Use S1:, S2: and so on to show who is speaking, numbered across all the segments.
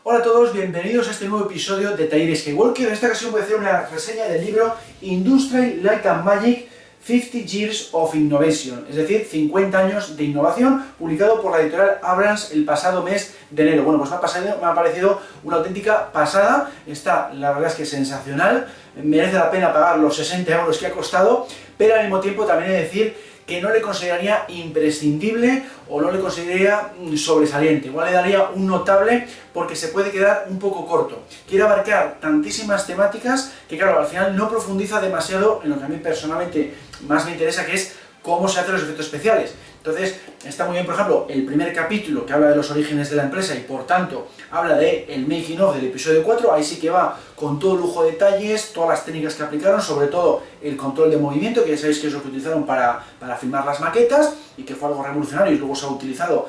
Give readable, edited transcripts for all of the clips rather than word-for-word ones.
S1: Hola a todos, bienvenidos a este nuevo episodio de Taller Skywalker. En esta ocasión voy a hacer una reseña del libro Industrial Light and Magic 50 Years of Innovation, es decir, 50 años de innovación, publicado por la editorial Abrams el pasado mes de enero. Bueno, pues me ha parecido una auténtica pasada, está, la verdad es que sensacional, merece la pena pagar los 60 euros que ha costado, pero al mismo tiempo también he de decir que no le consideraría imprescindible o no le consideraría sobresaliente. Igual le daría un notable porque se puede quedar un poco corto. Quiere abarcar tantísimas temáticas que, claro, al final no profundiza demasiado en lo que a mí personalmente más me interesa, que es cómo se hacen los efectos especiales. Entonces, está muy bien, por ejemplo, el primer capítulo que habla de los orígenes de la empresa y, por tanto, habla del making of del episodio 4, ahí sí que va con todo lujo de detalles, todas las técnicas que aplicaron, sobre todo el control de movimiento, que ya sabéis que es lo que utilizaron para filmar las maquetas y que fue algo revolucionario y luego se ha utilizado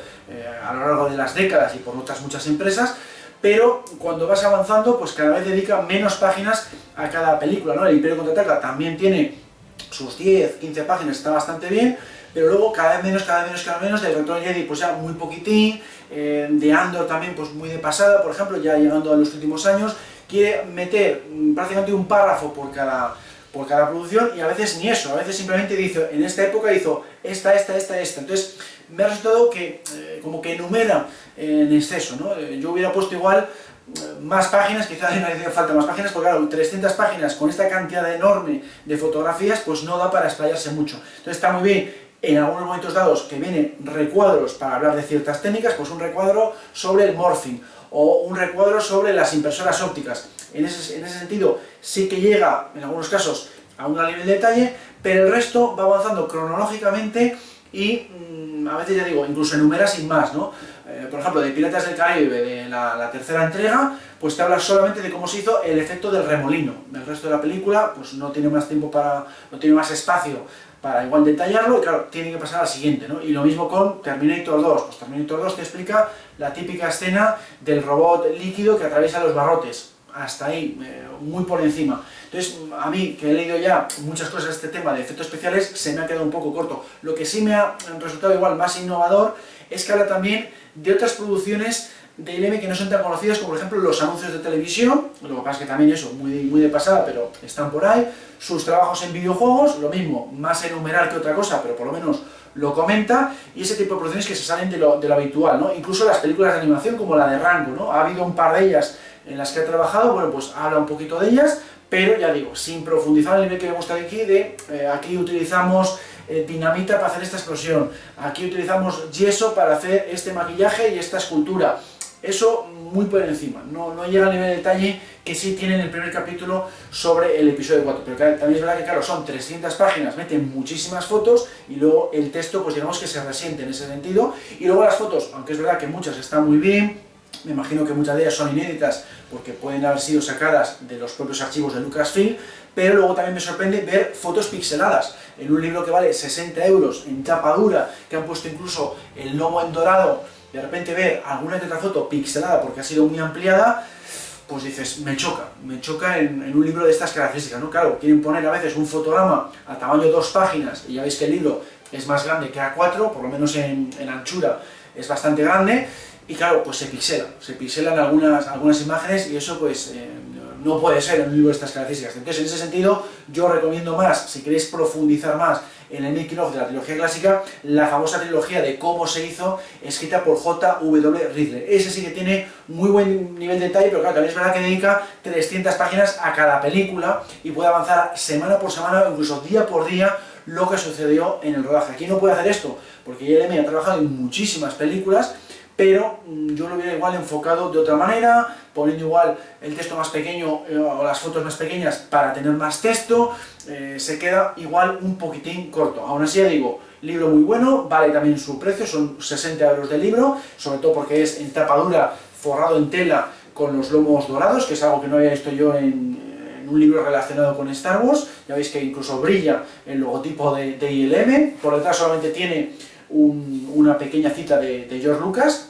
S1: a lo largo de las décadas y por otras muchas empresas. Pero cuando vas avanzando, pues cada vez dedica menos páginas a cada película, ¿no? El Imperio Contraataca también tiene sus 10, 15 páginas, está bastante bien, pero luego cada vez menos, del Retorno de Jedi pues ya muy poquitín, de Andor también pues muy de pasada, por ejemplo, ya llegando a los últimos años, quiere meter prácticamente un párrafo por cada producción y a veces ni eso, a veces simplemente dice, en esta época hizo esta, entonces me ha resultado que como que enumera en exceso, ¿no? Yo hubiera puesto igual más páginas, quizás no hace falta más páginas, porque claro, 300 páginas con esta cantidad enorme de fotografías, pues no da para explayarse mucho. Entonces está muy bien, en algunos momentos dados, que vienen recuadros para hablar de ciertas técnicas, pues un recuadro sobre el morphing, o un recuadro sobre las impresoras ópticas. En ese sentido, sí que llega, en algunos casos, a un gran nivel de detalle, pero el resto va avanzando cronológicamente y a veces, ya digo, incluso enumera sin más, ¿no? Por ejemplo, de Piratas del Caribe, de la tercera entrega, pues te habla solamente de cómo se hizo el efecto del remolino. El resto de la película, pues no tiene más tiempo no tiene más espacio para igual detallarlo, y claro, tiene que pasar al siguiente, ¿no? Y lo mismo con Terminator 2, pues Terminator 2 te explica la típica escena del robot líquido que atraviesa los barrotes, hasta ahí, muy por encima. Entonces, a mí, que he leído ya muchas cosas de este tema de efectos especiales, se me ha quedado un poco corto. Lo que sí me ha resultado igual más innovador es que habla también de otras producciones de ILM que no son tan conocidas, como por ejemplo los anuncios de televisión, lo que pasa es que también eso, muy de pasada, pero están por ahí, sus trabajos en videojuegos, lo mismo, más enumerar que otra cosa, pero por lo menos lo comenta, y ese tipo de producciones que se salen de lo habitual, ¿no? Incluso las películas de animación como la de Rango, ¿no? Ha habido un par de ellas en las que ha trabajado, bueno, pues habla un poquito de ellas, pero ya digo, sin profundizar en el nivel que vemos aquí, aquí utilizamos dinamita para hacer esta explosión, aquí utilizamos yeso para hacer este maquillaje y esta escultura. Eso muy por encima, no llega al nivel de detalle que sí tiene en el primer capítulo sobre el episodio 4, pero también es verdad que claro, son 300 páginas, meten muchísimas fotos y luego el texto pues digamos que se resiente en ese sentido, y luego las fotos, aunque es verdad que muchas están muy bien, me imagino que muchas de ellas son inéditas porque pueden haber sido sacadas de los propios archivos de Lucasfilm, pero luego también me sorprende ver fotos pixeladas en un libro que vale 60 euros en tapa dura, que han puesto incluso el lomo en dorado. De repente ver alguna que otra foto pixelada porque ha sido muy ampliada, pues dices, me choca en un libro de estas características, ¿no? Claro, quieren poner a veces un fotograma a tamaño 2 páginas, y ya veis que el libro es más grande que A4, por lo menos en anchura es bastante grande, y claro, pues se pixelan algunas imágenes, y eso pues no puede ser en un libro de estas características. Entonces, en ese sentido, yo recomiendo más, si queréis profundizar más en el making of de la trilogía clásica, la famosa trilogía de cómo se hizo, escrita por J.W. Ridley. Ese sí que tiene muy buen nivel de detalle, pero claro, también es verdad que dedica 300 páginas a cada película y puede avanzar semana por semana, incluso día por día, lo que sucedió en el rodaje. Aquí no puede hacer esto, porque ILM ha trabajado en muchísimas películas, pero yo lo hubiera igual enfocado de otra manera, poniendo igual el texto más pequeño o las fotos más pequeñas para tener más texto, se queda igual un poquitín corto. Aún así ya digo, libro muy bueno, vale también su precio, son 60 euros de libro, sobre todo porque es en tapa dura, forrado en tela con los lomos dorados, que es algo que no había visto yo en un libro relacionado con Star Wars. Ya veis que incluso brilla el logotipo de ILM, por detrás solamente tiene una pequeña cita de George Lucas,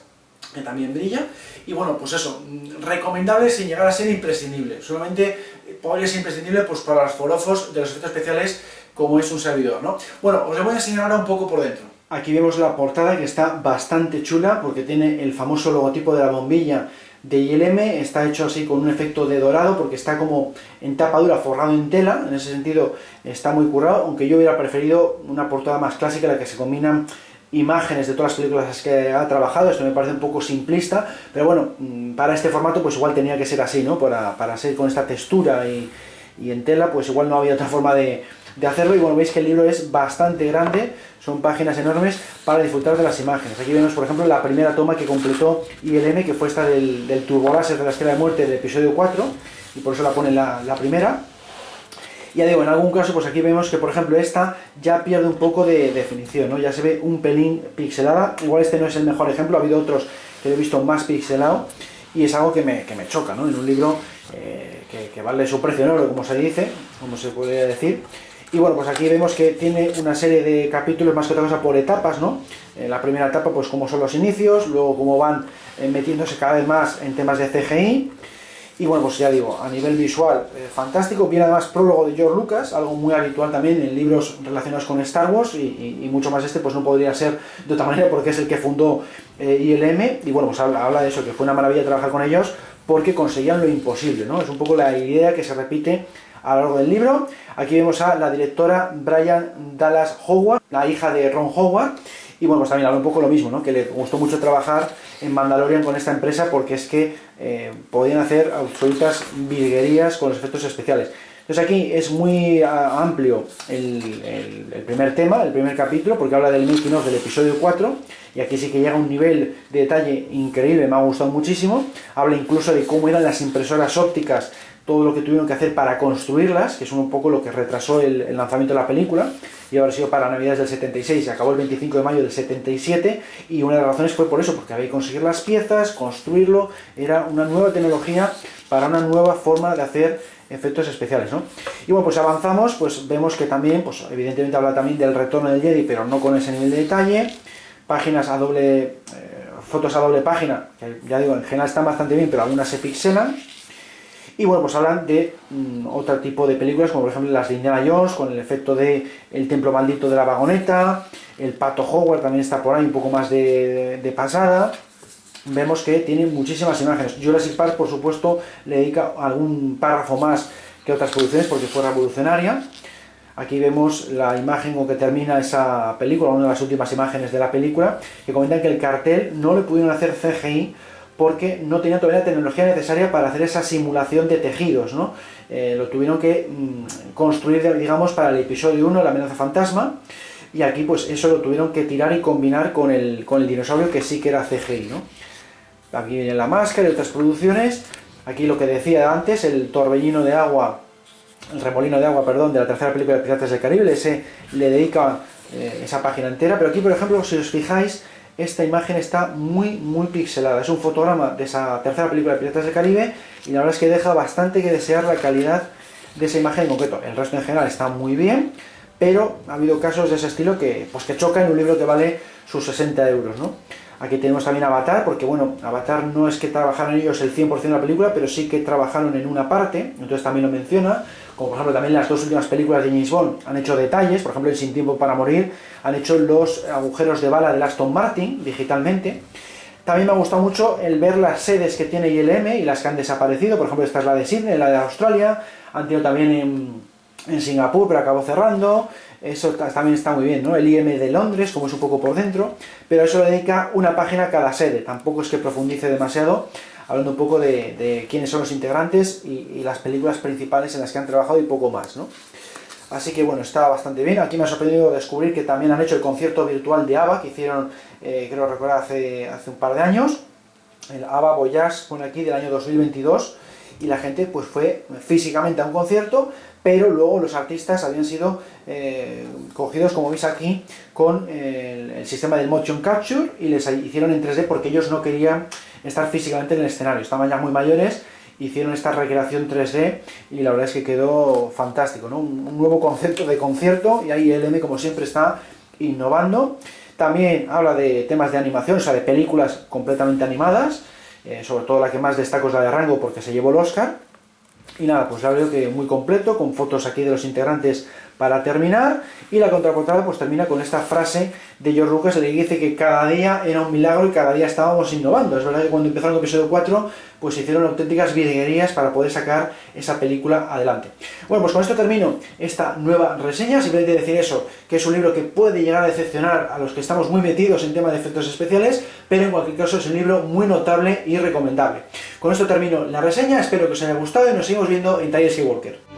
S1: que también brilla, y bueno, pues eso, recomendable sin llegar a ser imprescindible, solamente podría ser imprescindible pues para los forofos de los efectos especiales como es un servidor, ¿no? Bueno, os lo voy a enseñar ahora un poco por dentro. Aquí vemos la portada, que está bastante chula porque tiene el famoso logotipo de la bombilla de ILM, está hecho así con un efecto de dorado porque está como en tapa dura, forrado en tela, en ese sentido está muy currado, aunque yo hubiera preferido una portada más clásica en la que se combinan imágenes de todas las películas que ha trabajado. Esto me parece un poco simplista, pero bueno, para este formato pues igual tenía que ser así, ¿no? Para ser con esta textura y en tela, pues igual no había otra forma de hacerlo. Y bueno, veis que el libro es bastante grande, son páginas enormes para disfrutar de las imágenes. Aquí vemos, por ejemplo, la primera toma que completó ILM, que fue esta del turboláser de la Estrella de Muerte del episodio 4, y por eso la pone la primera. Y ya digo, en algún caso, pues aquí vemos que, por ejemplo, esta ya pierde un poco de definición, ¿no? Ya se ve un pelín pixelada. Igual este no es el mejor ejemplo, ha habido otros que lo he visto más pixelado, y es algo que me choca, ¿no? En un libro que vale su precio, ¿no? Como se dice, como se podría decir. Y bueno, pues aquí vemos que tiene una serie de capítulos, más que otra cosa, por etapas, ¿no? La primera etapa, pues cómo son los inicios, luego cómo van metiéndose cada vez más en temas de CGI. Y bueno, pues ya digo, a nivel visual, fantástico. Viene además prólogo de George Lucas, algo muy habitual también en libros relacionados con Star Wars, y mucho más pues no podría ser de otra manera porque es el que fundó ILM. Y bueno, pues habla de eso, que fue una maravilla trabajar con ellos porque conseguían lo imposible, ¿no? Es un poco la idea que se repite a lo largo del libro. Aquí vemos a la directora Brian Dallas Howard, la hija de Ron Howard, y bueno, pues también habla un poco lo mismo, ¿no? Que le gustó mucho trabajar en Mandalorian con esta empresa porque es que podían hacer absolutas virguerías con los efectos especiales. Entonces aquí es muy amplio el primer tema, el primer capítulo, porque habla del making of del episodio 4, y aquí sí que llega a un nivel de detalle increíble, me ha gustado muchísimo. Habla incluso de cómo eran las impresoras ópticas, todo lo que tuvieron que hacer para construirlas, que es un poco lo que retrasó el lanzamiento de la película, y haber sido para Navidades del 76, y acabó el 25 de mayo del 77, y una de las razones fue por eso, porque había que conseguir las piezas, construirlo, era una nueva tecnología para una nueva forma de hacer efectos especiales, ¿no? Y bueno, pues avanzamos, pues vemos que también, pues evidentemente habla también del retorno del Jedi, pero no con ese nivel de detalle. Páginas a doble, fotos a doble página, que ya digo, en general están bastante bien, pero algunas se pixelan. Y bueno, pues hablan de otro tipo de películas, como por ejemplo las de Indiana Jones, con el efecto de El templo maldito de la vagoneta, el pato Howard también está por ahí, un poco más de pasada. Vemos que tiene muchísimas imágenes. Jurassic Park, por supuesto, le dedica algún párrafo más que otras producciones porque fue revolucionaria. Aquí vemos la imagen con que termina esa película, una de las últimas imágenes de la película, que comentan que el cartel no le pudieron hacer CGI porque no tenían todavía la tecnología necesaria para hacer esa simulación de tejidos, ¿no? Lo tuvieron que construir, digamos, para el episodio 1, la amenaza fantasma, y aquí pues eso lo tuvieron que tirar y combinar con el dinosaurio, que sí que era CGI, ¿no? Aquí viene La Máscara y otras producciones. Aquí lo que decía antes, el torbellino de agua, el remolino de agua, perdón, de la tercera película de Piratas del Caribe, ese le dedica esa página entera. Pero aquí, por ejemplo, si os fijáis, esta imagen está muy pixelada. Es un fotograma de esa tercera película de Piratas del Caribe, y la verdad es que deja bastante que desear la calidad de esa imagen en concreto. El resto en general está muy bien, pero ha habido casos de ese estilo que choca en un libro que vale sus 60 euros, ¿no? Aquí tenemos también Avatar, porque bueno, Avatar no es que trabajaron ellos el 100% de la película, pero sí que trabajaron en una parte, entonces también lo menciona. Como por ejemplo también las dos últimas películas de James Bond han hecho detalles, por ejemplo en Sin Tiempo para Morir han hecho los agujeros de bala del Aston Martin digitalmente. También me ha gustado mucho el ver las sedes que tiene ILM y las que han desaparecido, por ejemplo esta es la de Sydney, la de Australia, han tenido también en Singapur, pero acabó cerrando. Eso también está muy bien, ¿no? El IM de Londres, como es un poco por dentro, pero eso le dedica una página a cada sede, tampoco es que profundice demasiado, hablando un poco de quiénes son los integrantes y las películas principales en las que han trabajado y poco más, ¿no? Así que bueno, está bastante bien. Aquí me ha sorprendido descubrir que también han hecho el concierto virtual de ABBA, que hicieron, creo recordar, hace un par de años. El ABBA Voyage, pone aquí, del año 2022, y la gente pues fue físicamente a un concierto, pero luego los artistas habían sido cogidos, como veis aquí, con el sistema del motion capture, y les hicieron en 3D porque ellos no querían estar físicamente en el escenario, estaban ya muy mayores, hicieron esta recreación 3D y la verdad es que quedó fantástico, ¿no? Un nuevo concepto de concierto, y ahí ILM como siempre está innovando. También habla de temas de animación, o sea, de películas completamente animadas, sobre todo la que más destaco es la de Rango porque se llevó el Oscar. Y nada, pues ya veo que muy completo, con fotos aquí de los integrantes para terminar, y la contraportada pues termina con esta frase de George Lucas, que dice que cada día era un milagro y cada día estábamos innovando. Es verdad que cuando empezaron el episodio 4 pues se hicieron auténticas virguerías para poder sacar esa película adelante. Bueno, pues con esto termino esta nueva reseña. Simplemente decir eso, que es un libro que puede llegar a decepcionar a los que estamos muy metidos en tema de efectos especiales, pero en cualquier caso es un libro muy notable y recomendable. Con esto termino la reseña, espero que os haya gustado y nos seguimos viendo en Taller Skywalker.